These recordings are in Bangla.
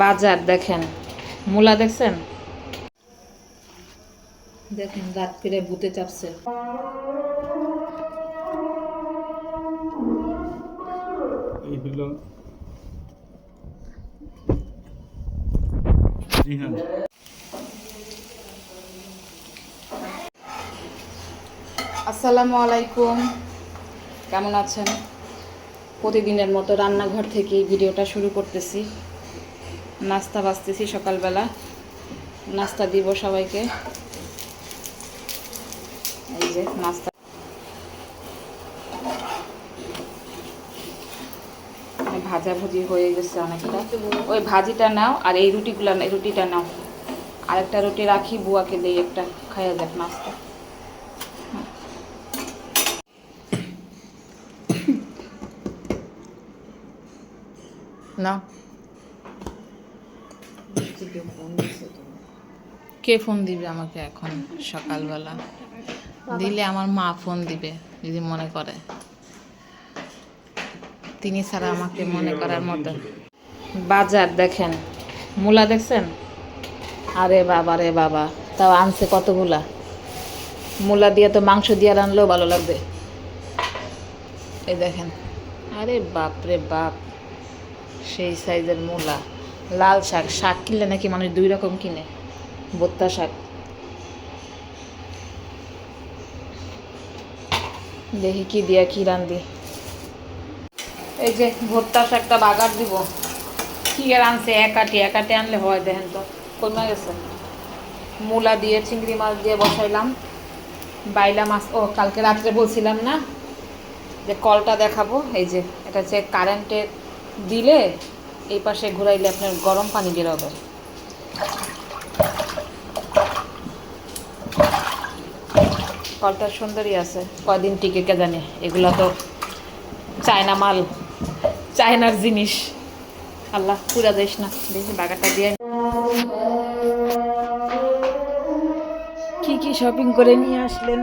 বাজার দেখেন, মূলা দেখছেন, দেখেন রাত ফিরে ভূতে চাপছে। এই হলো রিহান। আসসালামু আলাইকুম, কেমন আছেন? প্রতিদিনের মতো রান্নাঘর থেকে ভিডিওটা শুরু করতেছি। নাস্তা বাছতেছি, সকালবেলা নাস্তা দিব সবাইকে। এই যে নাস্তা, ভাজাভুজি হয়ে গেছে অনেকটা। ওই ভাজিটা নাও আর এই রুটিটা নাও, আরেকটা রুটি রাখি, বুয়াকে দিই একটা, খাইয়া যাক নাস্তা। না, কে ফোন দিবে আমাকে এখন সকালবেলা? দিলে আমার মা ফোন দিবে যদি মনে করে, তিনি ছাড়া আমাকে মনে করার মতো। বাজার দেখেন, মূলা দেখছেন? আরে বাবা রে বাবা, তাও আনছে কতগুলা। মূলা দিয়ে তো মাংস দিয়ে রানলেও ভালো লাগবে। এই দেখেন, আরে বাপ রে বাপ, সেই সাইজের মূলা। লাল শাক, শাক কিনলে নাকি মানুষ দুই রকম কিনে, ভর্তা শাক। দেখি কি দিয়া কি রান্ধি। এই যে ভর্তা শাকটা বাগার দিব। কি আর আনছে, একাটি আনলে হয়, দেখেন তো কমে গেছে। মূলা দিয়ে চিংড়ি মাছ দিয়ে বসাইলাম। বাইলা মাছ, ও কালকে রাত্রে বলছিলাম না যে কলটা দেখাবো, এই যে এটা হচ্ছে কারেন্টে দিলে এই পাশে ঘুরাইলে আপনার গরম পানি বেরোবে। কলটা সুন্দরই আছে, কয়দিন টিকে কে জানে। এগুলো তো চায়না মাল, চায়নার জিনিস। আল্লাহ পুরা যাইস না। দেখি বাগাটা দিয়ে কি কি শপিং করে নিয়ে আসলেন।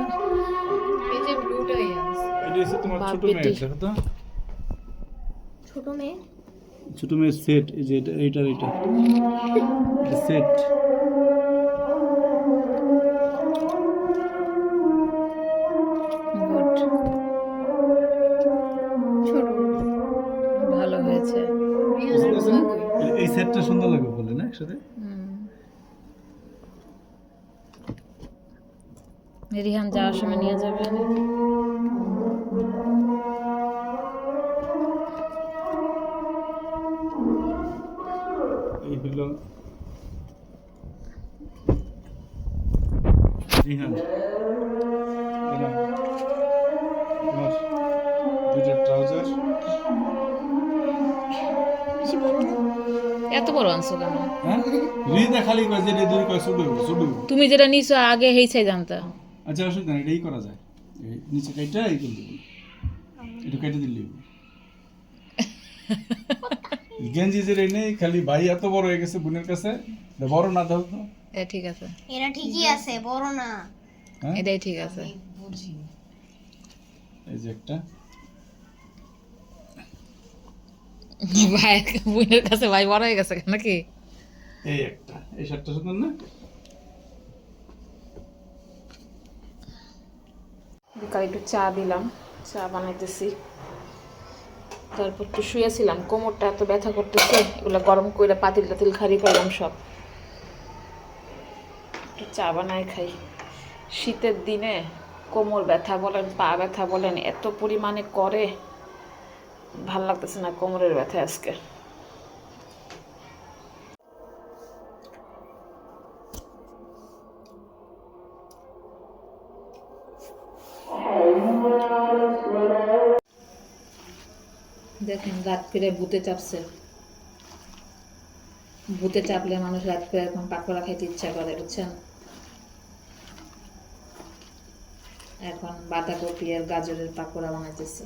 এই যে ব্লুটাই আছে। এটা হচ্ছে তোমার ছোট মেয়ে, দেখো তো। ছোট মেয়ে ছোট মেয়ের সেট, এই যে এটা সেট। গুড, ছোট ভালো হয়েছে। এই সেটটা সুন্দর লাগবে বলে না একসাথে। রিহান যাওয়ার সময় নিয়ে যাবে। এই হলো রিহান। এটা তোমার দুইটা ট্রাউজার। বেশি বড় না? এত বড় আনছো কেন? হ্যাঁ, রিদা খালি কয় যে দুই কয় শুধু। তুমি যেটা নিছো আগে হেই চাই জানতা। আচ্ছা অসুবিধা নেই, এটাই করা যায়। এই নিচে কাইটা এই করে দেবো, এটা কেটে দিলেই হবে। গেঞ্জি যে নেই, খালি ভাই এত বড় হয়ে গেছে বোনের কাছে, এটা বড় না দাও তো। ঠিক আছে, এরা ঠিকই আছে, বড় না। হ্যাঁ, এটাই ঠিক আছে। এই যে একটা ভাই বোনের কাছে ভাই বড় হয়ে গেছে নাকি? এই একটা, এই শার্টটা সুন্দর না? বিকালে একটু চা দিলাম, চা বানাইতেছি। তারপর একটু শুয়েছিলাম, কোমরটা এত ব্যথা করতেছে, এগুলো গরম করে পাতিল টাতিল খালি করলাম সব। একটু চা বানাই খাই। শীতের দিনে কোমর ব্যথা বলেন, পা ব্যথা বলেন, এত পরিমাণে করে, ভাল লাগতেছে না কোমরের ব্যথা আজকে। দেখেন রাত ফিরে ভূতে চাপছে। ভূতে চাপলে মানুষ রাত ফিরে এখন পাকোড়া খাইতে ইচ্ছা করে, বুঝছেন? এখন বাঁধাকপি আর গাজরের পাকোড়া বানাইতেছি।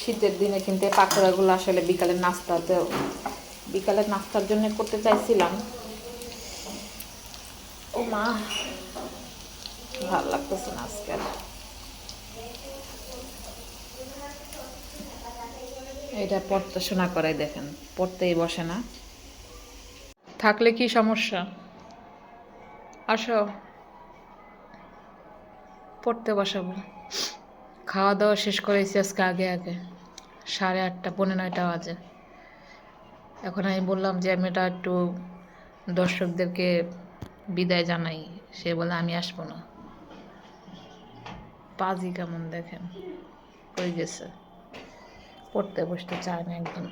শীতের দিনে কিন্তু এই পাকোড়াগুলো আসলে বিকালের নাস্তার জন্য করতে চাইছিলাম। ও মা, ভালো লাগতেছে না আজকে। এটা পড়াশোনা করে দেখেন, পড়তেই বসে না। থাকলে কি সমস্যা, আসো পড়তে বসাবো। খাওয়া দাওয়া শেষ করেছি আজকে আগে আগে, 8:30 পৌনে 9টা বাজে। এখন আমি বললাম যে আমি এটা একটু দর্শকদেরকে বিদায় জানাই, সে বলে আমি আসবো না। পাজি কেমন দেখেন, হয়ে গেছে, পড়তে বসতে চায় না একদম।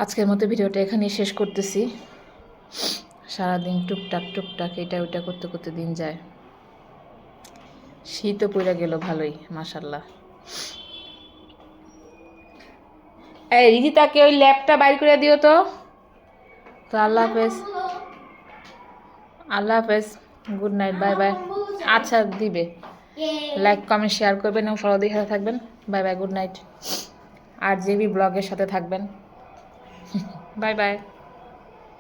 আজকের মতো ভিডিওটা এখানেই শেষ করতেছি। সারাদিন টুকটাক টুকটাক এটা ওইটা করতে করতে দিন যায়। শীতও পড়ে গেল ভালোই, মাশাল্লাহ। এই রিদিতাকে ওই ল্যাপটা বাইর করে দিও তো। তো আল্লাহ হাফেজ, আল্লাহ হাফেজ, গুড নাইট, বাই বাই। আচ্ছা দিবে, লাইক কমেন্ট শেয়ার করবেন এবং ফলো দিয়ে সাথে থাকবেন। Bye bye, good night. আর জেবি ব্লগের সাথে থাকবেন। Bye by.